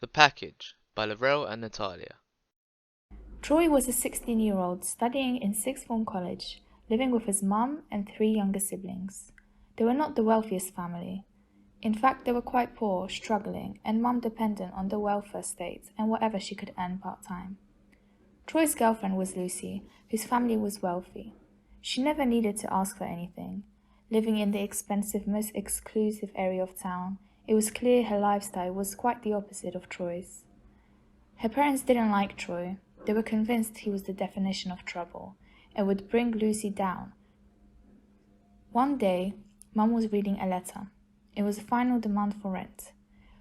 The Package by Laurel and Natalia. Troy was a 16-year-old studying in sixth form college, living with his mum and three younger siblings. They were not the wealthiest family. In fact, they were quite poor, struggling, and mum dependent on the welfare state and whatever she could earn part-time. Troy's girlfriend was Lucy, whose family was wealthy. She never needed to ask for anything. Living in the expensive, most exclusive area of town, it was clear her lifestyle was quite the opposite of Troy's. Her parents didn't like Troy. They were convinced he was the definition of trouble and would bring Lucy down. One day, Mum was reading a letter. It was a final demand for rent.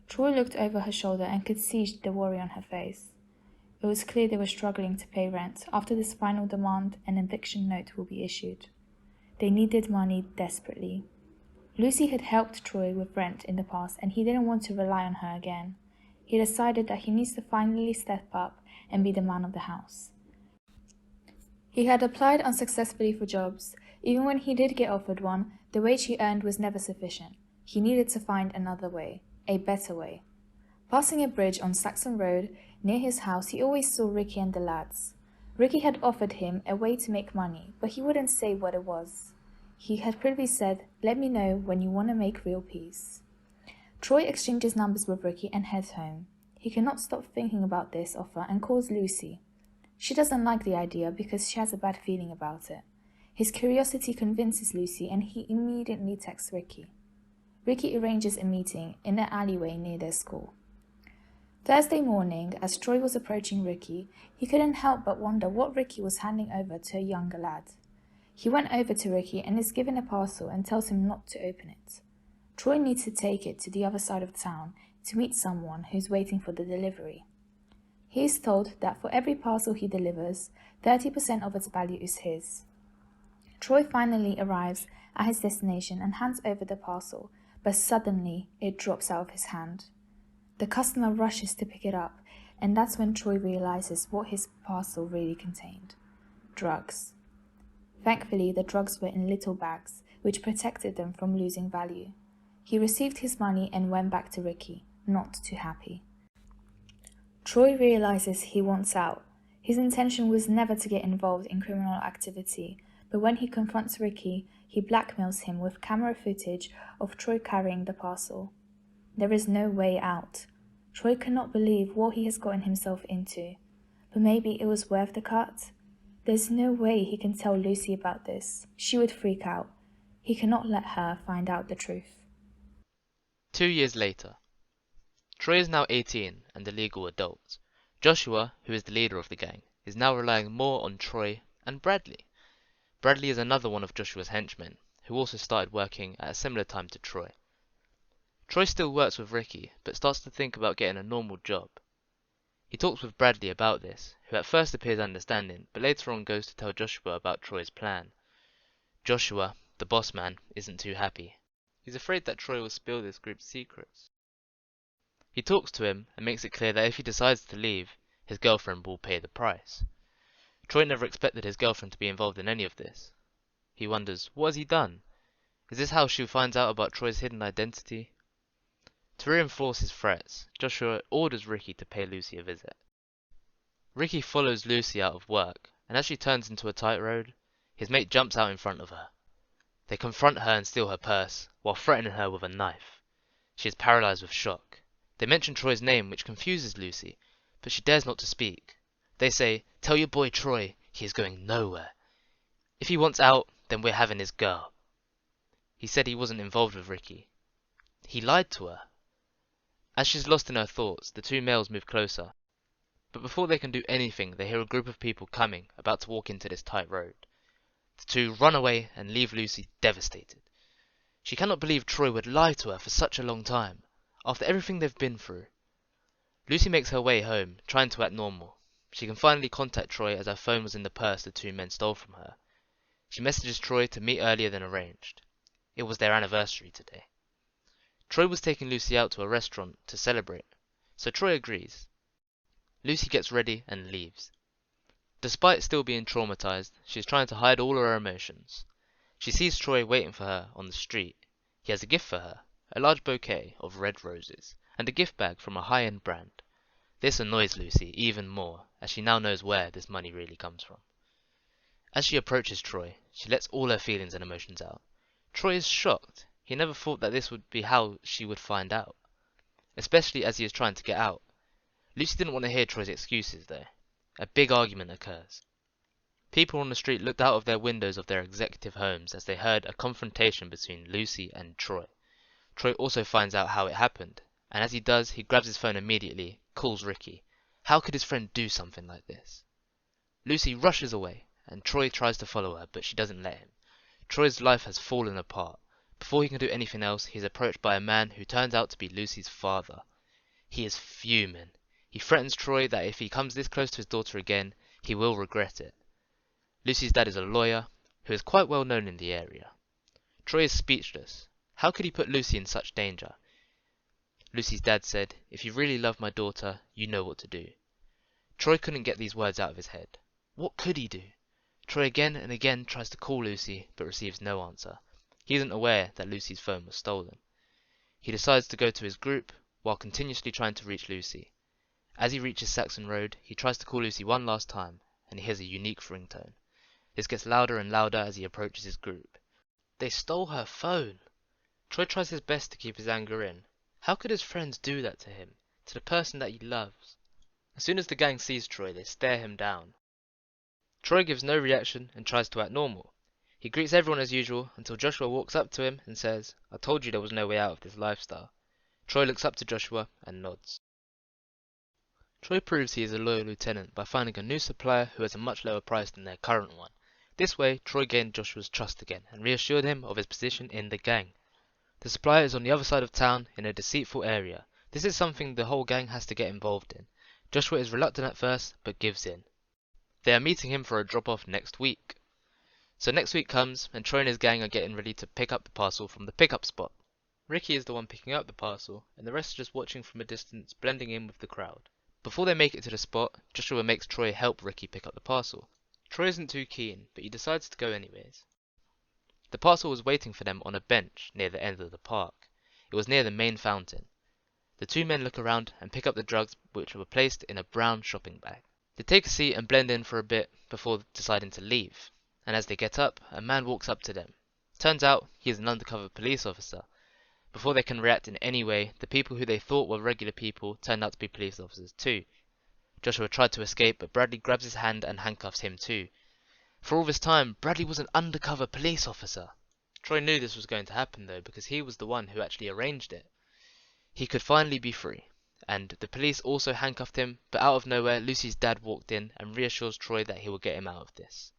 Troy looked over her shoulder and could see the worry on her face. It was clear they were struggling to pay rent. After this final demand, an eviction note will be issued. They needed money desperately. Lucy had helped Troy with rent in the past, and he didn't want to rely on her again. He decided that he needs to finally step up and be the man of the house. He had applied unsuccessfully for jobs. Even when he did get offered one, the wage he earned was never sufficient. He needed to find another way, a better way. Passing a bridge on Saxon Road near his house, he always saw Ricky and the lads. Ricky had offered him a way to make money, but he wouldn't say what it was. He had previously said, "Let me know when you want to make real peace." Troy exchanges numbers with Ricky and heads home. He cannot stop thinking about this offer and calls Lucy. She doesn't like the idea because she has a bad feeling about it. His curiosity convinces Lucy and he immediately texts Ricky. Ricky arranges a meeting in an alleyway near their school. Thursday morning, as Troy was approaching Ricky, he couldn't help but wonder what Ricky was handing over to a younger lad. He went over to Ricky and is given a parcel and tells him not to open it. Troy needs to take it to the other side of town to meet someone who's waiting for the delivery. He is told that for every parcel he delivers, 30% of its value is his. Troy finally arrives at his destination and hands over the parcel, but suddenly it drops out of his hand. The customer rushes to pick it up, and that's when Troy realizes what his parcel really contained: drugs. Thankfully, the drugs were in little bags, which protected them from losing value. He received his money and went back to Ricky, not too happy. Troy realizes he wants out. His intention was never to get involved in criminal activity, but when he confronts Ricky, he blackmails him with camera footage of Troy carrying the parcel. There is no way out. Troy cannot believe what he has gotten himself into, but maybe it was worth the cut. There's no way he can tell Lucy about this. She would freak out. He cannot let her find out the truth. 2 years later. Troy is now 18 and a legal adult. Joshua, who is the leader of the gang, is now relying more on Troy and Bradley. Bradley is another one of Joshua's henchmen, who also started working at a similar time to Troy. Troy still works with Ricky, but starts to think about getting a normal job. He talks with Bradley about this, who at first appears understanding, but later on goes to tell Joshua about Troy's plan. Joshua, the boss man, isn't too happy. He's afraid that Troy will spill this group's secrets. He talks to him and makes it clear that if he decides to leave, his girlfriend will pay the price. Troy never expected his girlfriend to be involved in any of this. He wonders, what has he done? Is this how she finds out about Troy's hidden identity? To reinforce his threats, Joshua orders Ricky to pay Lucy a visit. Ricky follows Lucy out of work, and as she turns into a tight road, his mate jumps out in front of her. They confront her and steal her purse, while threatening her with a knife. She is paralyzed with shock. They mention Troy's name, which confuses Lucy, but she dares not to speak. They say, "Tell your boy Troy he is going nowhere. If he wants out, then we're having his girl." He said he wasn't involved with Ricky. He lied to her. As she's lost in her thoughts, the two males move closer. But before they can do anything, they hear a group of people coming, about to walk into this tight road. The two run away and leave Lucy devastated. She cannot believe Troy would lie to her for such a long time, after everything they've been through. Lucy makes her way home, trying to act normal. She can finally contact Troy as her phone was in the purse the two men stole from her. She messages Troy to meet earlier than arranged. It was their anniversary today. Troy was taking Lucy out to a restaurant to celebrate, so Troy agrees. Lucy gets ready and leaves. Despite still being traumatized, she is trying to hide all her emotions. She sees Troy waiting for her on the street. He has a gift for her, a large bouquet of red roses, and a gift bag from a high-end brand. This annoys Lucy even more, as she now knows where this money really comes from. As she approaches Troy, she lets all her feelings and emotions out. Troy is shocked. He never thought that this would be how she would find out, especially as he is trying to get out. Lucy didn't want to hear Troy's excuses, though. A big argument occurs. People on the street looked out of their windows of their executive homes as they heard a confrontation between Lucy and Troy. Troy also finds out how it happened, and as he does, he grabs his phone immediately, calls Ricky. How could his friend do something like this? Lucy rushes away, and Troy tries to follow her, but she doesn't let him. Troy's life has fallen apart. Before he can do anything else, he is approached by a man who turns out to be Lucy's father. He is fuming. He threatens Troy that if he comes this close to his daughter again, he will regret it. Lucy's dad is a lawyer who is quite well known in the area. Troy is speechless. How could he put Lucy in such danger? Lucy's dad said, "If you really love my daughter, you know what to do." Troy couldn't get these words out of his head. What could he do? Troy again and again tries to call Lucy, but receives no answer. He isn't aware that Lucy's phone was stolen. He decides to go to his group, while continuously trying to reach Lucy. As he reaches Saxon Road, he tries to call Lucy one last time, and he hears a unique ringtone. This gets louder and louder as he approaches his group. They stole her phone! Troy tries his best to keep his anger in. How could his friends do that to him, to the person that he loves? As soon as the gang sees Troy, they stare him down. Troy gives no reaction and tries to act normal. He greets everyone as usual until Joshua walks up to him and says, "I told you there was no way out of this lifestyle." Troy looks up to Joshua and nods. Troy proves he is a loyal lieutenant by finding a new supplier who has a much lower price than their current one. This way, Troy gained Joshua's trust again and reassured him of his position in the gang. The supplier is on the other side of town in a deceitful area. This is something the whole gang has to get involved in. Joshua is reluctant at first, but gives in. They are meeting him for a drop-off next week. So next week comes, and Troy and his gang are getting ready to pick up the parcel from the pickup spot. Ricky is the one picking up the parcel, and the rest are just watching from a distance, blending in with the crowd. Before they make it to the spot, Joshua makes Troy help Ricky pick up the parcel. Troy isn't too keen, but he decides to go anyways. The parcel was waiting for them on a bench near the end of the park. It was near the main fountain. The two men look around and pick up the drugs, which were placed in a brown shopping bag. They take a seat and blend in for a bit before deciding to leave, and as they get up, a man walks up to them. Turns out he is an undercover police officer. Before they can react in any way, the people who they thought were regular people turned out to be police officers too. Joshua tried to escape, but Bradley grabs his hand and handcuffs him too. For all this time, Bradley was an undercover police officer. Troy knew this was going to happen though, because he was the one who actually arranged it. He could finally be free, and the police also handcuffed him, but out of nowhere, Lucy's dad walked in and reassures Troy that he will get him out of this.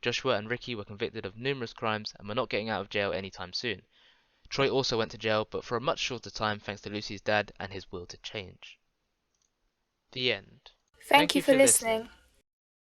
Joshua and Ricky were convicted of numerous crimes and were not getting out of jail anytime soon. Troy also went to jail, but for a much shorter time thanks to Lucy's dad and his will to change. The end. Thank you for listening.